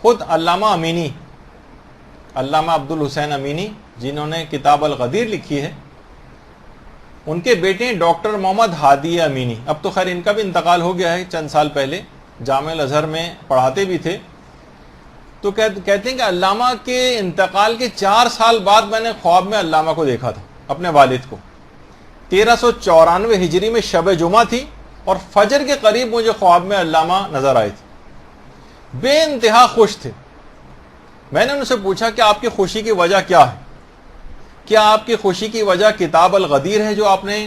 خود علامہ امینی، علامہ عبدالحسین امینی جنہوں نے کتاب الغدیر لکھی ہے، ان کے بیٹے ہیں ڈاکٹر محمد ہادی امینی. اب تو خیر ان کا بھی انتقال ہو گیا ہے چند سال پہلے، جامعہ الازہر میں پڑھاتے بھی تھے. تو کہتے ہیں کہ علامہ کے انتقال کے 4 سال بعد میں نے خواب میں علامہ کو دیکھا تھا، اپنے والد کو. 1394 ہجری میں شب جمعہ تھی اور فجر کے قریب مجھے خواب میں علامہ نظر آئے تھے. بے انتہا خوش تھے. میں نے ان سے پوچھا کہ آپ کی خوشی کی وجہ کیا ہے؟ کیا آپ کی خوشی کی وجہ کتاب الغدیر ہے جو آپ نے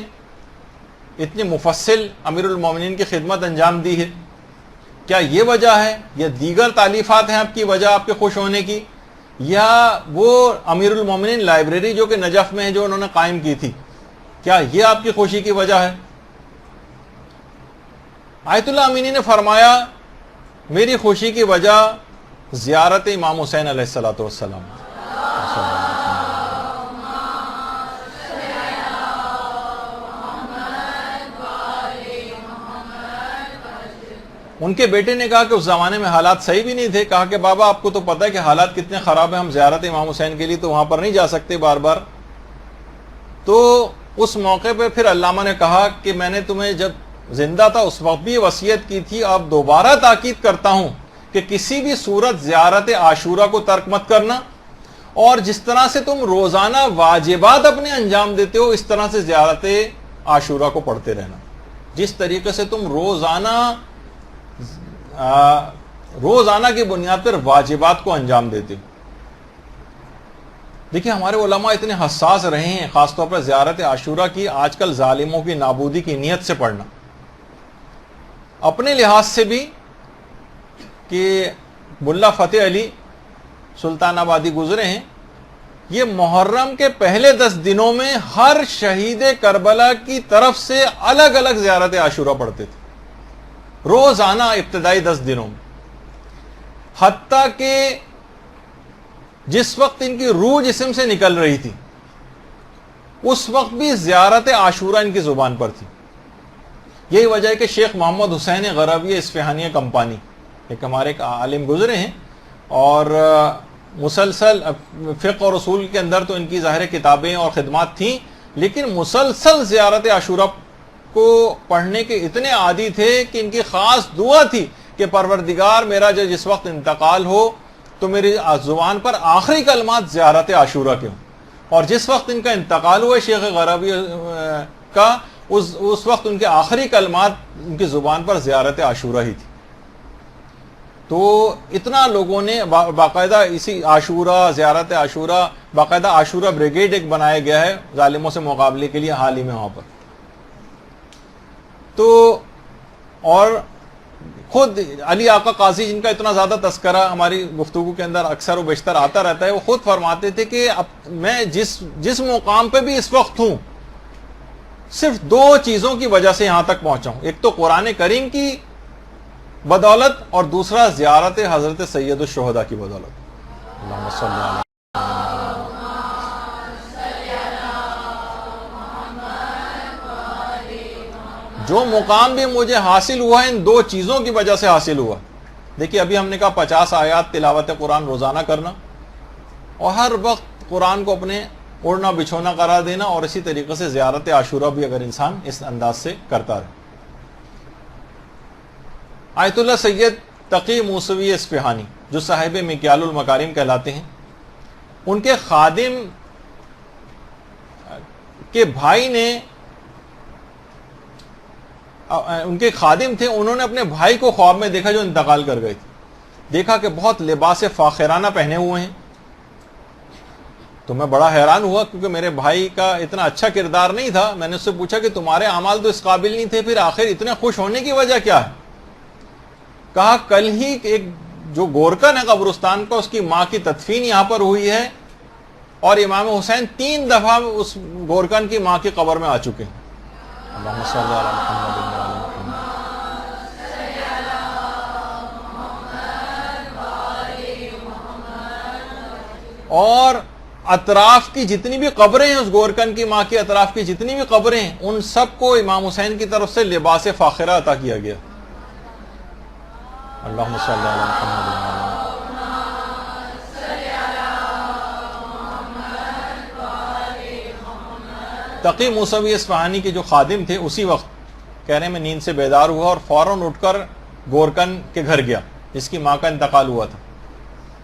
اتنی مفصل امیر المومنین کی خدمت انجام دی ہے؟ کیا یہ وجہ ہے یا دیگر تالیفات ہیں آپ کی وجہ آپ کے خوش ہونے کی، یا وہ امیر المومنین لائبریری جو کہ نجف میں ہے جو انہوں نے قائم کی تھی، کیا یہ آپ کی خوشی کی وجہ ہے؟ آیت اللہ امینی نے فرمایا میری خوشی کی وجہ زیارت امام حسین علیہ الصلوۃ والسلام. ان کے بیٹے نے کہا کہ اس زمانے میں حالات صحیح بھی نہیں تھے. کہا کہ بابا آپ کو تو پتہ ہے کہ حالات کتنے خراب ہیں، ہم زیارت امام حسین کے لیے تو وہاں پر نہیں جا سکتے بار بار. تو اس موقع پہ پھر علامہ نے کہا کہ میں نے تمہیں جب زندہ تھا اس وقت بھی وصیت کی تھی، اب دوبارہ تاکید کرتا ہوں کہ کسی بھی صورت زیارت عاشورہ کو ترک مت کرنا، اور جس طرح سے تم روزانہ واجبات اپنے انجام دیتے ہو اس طرح سے زیارت عاشورہ کو پڑھتے رہنا. جس طریقے سے تم روزانہ کی بنیاد پر واجبات کو انجام دیتے ہو. دیکھیں ہمارے علماء اتنے حساس رہے ہیں، خاص طور پر زیارت عاشورہ کی آج کل ظالموں کی نابودی کی نیت سے پڑھنا. اپنے لحاظ سے بھی کہ ملا فتح علی سلطان آبادی گزرے ہیں، یہ محرم کے پہلے 10 دنوں میں ہر شہید کربلا کی طرف سے الگ الگ زیارت عاشورہ پڑھتے تھے روزانہ ابتدائی 10 دنوں میں. حتیٰ کہ جس وقت ان کی روح جسم سے نکل رہی تھی اس وقت بھی زیارت عاشورہ ان کی زبان پر تھی. یہی وجہ ہے کہ شیخ محمد حسین غروی اصفہانی کمپانی ایک ہمارے ایک عالم گزرے ہیں، اور مسلسل فقہ اور اصول کے اندر تو ان کی ظاہر کتابیں اور خدمات تھیں، لیکن مسلسل زیارت عاشورہ کو پڑھنے کے اتنے عادی تھے کہ ان کی خاص دعا تھی کہ پروردگار میرا جس وقت انتقال ہو تو میری زبان پر آخری کلمات زیارت عاشورہ کے ہوں. اور جس وقت ان کا انتقال ہوا شیخ غروی کا اس وقت ان کے آخری کلمات ان کی زبان پر زیارت عاشورہ ہی تھی. تو اتنا لوگوں نے باقاعدہ اسی عاشورہ زیارت عاشورہ باقاعدہ عاشورہ بریگیڈ ایک بنایا گیا ہے ظالموں سے مقابلے کے لیے حال ہی میں وہاں پر. تو اور خود علی آقا قاضی جن کا اتنا زیادہ تذکرہ ہماری گفتگو کے اندر اکثر و بیشتر آتا رہتا ہے، وہ خود فرماتے تھے کہ اب میں جس مقام پہ بھی اس وقت ہوں صرف 2 چیزوں کی وجہ سے یہاں تک پہنچا ہوں، ایک تو قرآن کریم کی بدولت اور دوسرا زیارت حضرت سید الشہداء کی بدولت. اللہم صلی اللہ علیہ جو مقام بھی مجھے حاصل ہوا ہے ان 2 چیزوں کی وجہ سے حاصل ہوا. دیکھیے ابھی ہم نے کہا 50 آیات تلاوت قرآن روزانہ کرنا اور ہر وقت قرآن کو اپنے اڑنا بچھونا قرار دینا، اور اسی طریقے سے زیارت عاشورہ بھی اگر انسان اس انداز سے کرتا رہے. آیت اللہ سید تقی موسوی اصفہانی جو صاحب مکیال المکارم کہلاتے ہیں، ان کے خادم کے بھائی نے ان کے خادم تھے، انہوں نے اپنے بھائی کو خواب میں دیکھا جو انتقال کر گئے تھے. دیکھا کہ بہت لباس فاخرانہ پہنے ہوئے ہیں. تو میں بڑا حیران ہوا کیونکہ میرے بھائی کا اتنا اچھا کردار نہیں تھا. میں نے اس سے پوچھا کہ تمہارے اعمال تو اس قابل نہیں تھے، پھر آخر اتنے خوش ہونے کی وجہ کیا ہے؟ کہا کل ہی ایک جو گورکن ہے قبرستان کا اس کی ماں کی تدفین یہاں پر ہوئی ہے، اور امام حسین 3 دفعہ اس گورکن کی ماں کی قبر میں آ چکے ہیں. اللہم صلی علی محمد وعلی محمد. اور اطراف کی جتنی بھی قبریں ہیں اس گورکن کی ماں کی اطراف کی جتنی بھی قبریں ہیں ان سب کو امام حسین کی طرف سے لباس فاخرہ عطا کیا گیا. اللہم صلی علی محمد وعلی محمد. تقی موسوی اصفہانی کے جو خادم تھے اسی وقت کہہ رہے ہیں میں نیند سے بیدار ہوا اور فوراً اٹھ کر گورکن کے گھر گیا، جس کی ماں کا انتقال ہوا تھا.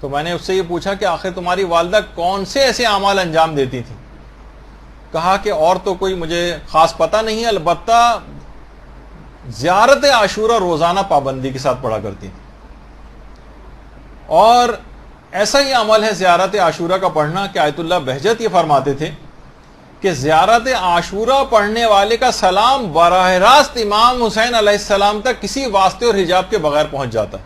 تو میں نے اس سے یہ پوچھا کہ آخر تمہاری والدہ کون سے ایسے اعمال انجام دیتی تھی؟ کہا کہ اور تو کوئی مجھے خاص پتہ نہیں، البتہ زیارت عاشورہ روزانہ پابندی کے ساتھ پڑھا کرتی تھی. اور ایسا ہی عمل ہے زیارت عاشورہ کا پڑھنا کہ آیت اللہ بہجت یہ فرماتے تھے کہ زیارت عاشورہ پڑھنے والے کا سلام براہ راست امام حسین علیہ السلام تک کسی واسطے اور حجاب کے بغیر پہنچ جاتا ہے.